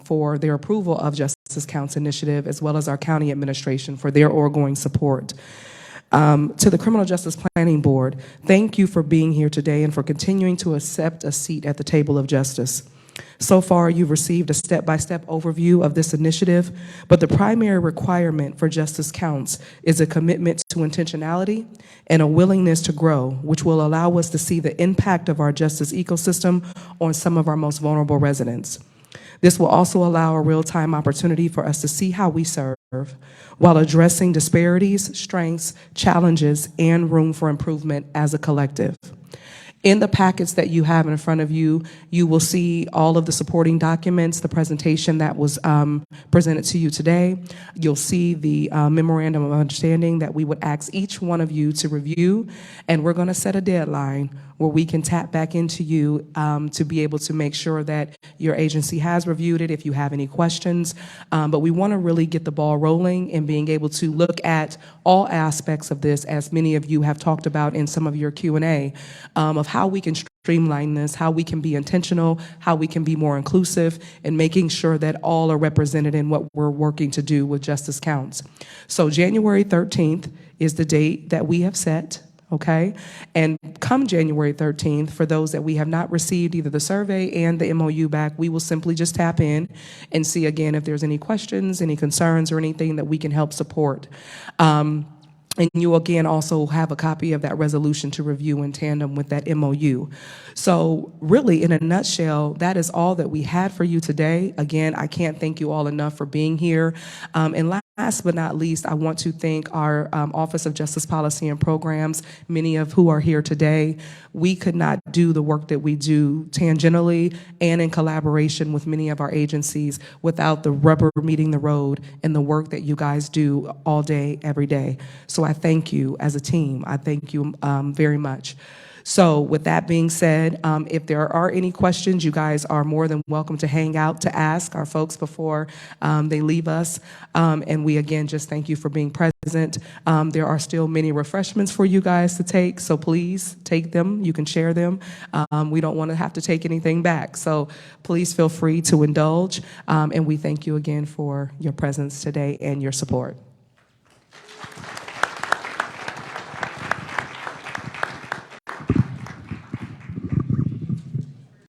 for their approval of Justice Counts initiative, as well as our county administration for their ongoing support. To the Criminal Justice Planning Board, thank you for being here today and for continuing to accept a seat at the table of justice. So far, you've received a step-by-step overview of this initiative, but the primary requirement for Justice Counts is a commitment to intentionality and a willingness to grow, which will allow us to see the impact of our justice ecosystem on some of our most vulnerable residents. This will also allow a real-time opportunity for us to see how we serve while addressing disparities, strengths, challenges, and room for improvement as a collective. In the packets that you have in front of you, you will see all of the supporting documents, the presentation that was presented to you today. You'll see the memorandum of understanding that we would ask each one of you to review, and we're going to set a deadline where we can tap back into you to be able to make sure that your agency has reviewed it if you have any questions. But we want to really get the ball rolling and being able to look at all aspects of this, as many of you have talked about in some of your Q&A, of how we can streamline this, how we can be intentional, how we can be more inclusive, and making sure that all are represented in what we're working to do with Justice Counts. So January 13th is the date that we have set. Okay, and come January 13th, for those that we have not received either the survey and the MOU back, we will simply just tap in and see again if there's any questions, any concerns, or anything that we can help support. And you again also have a copy of that resolution to review in tandem with that MOU. So really, in a nutshell, that is all that we had for you today. Again, I can't thank you all enough for being here. And last but not least, I want to thank our Office of Justice Policy and Programs, many of who are here today. We could not do the work that we do tangentially and in collaboration with many of our agencies without the rubber meeting the road and the work that you guys do all day, every day. So I thank you as a team. I thank you very much. So with that being said, if there are any questions, you guys are more than welcome to hang out to ask our folks before they leave us. And we, again, just thank you for being present. There are still many refreshments for you guys to take, so please take them. You can share them. We don't want to have to take anything back. So please feel free to indulge. And we thank you again for your presence today and your support.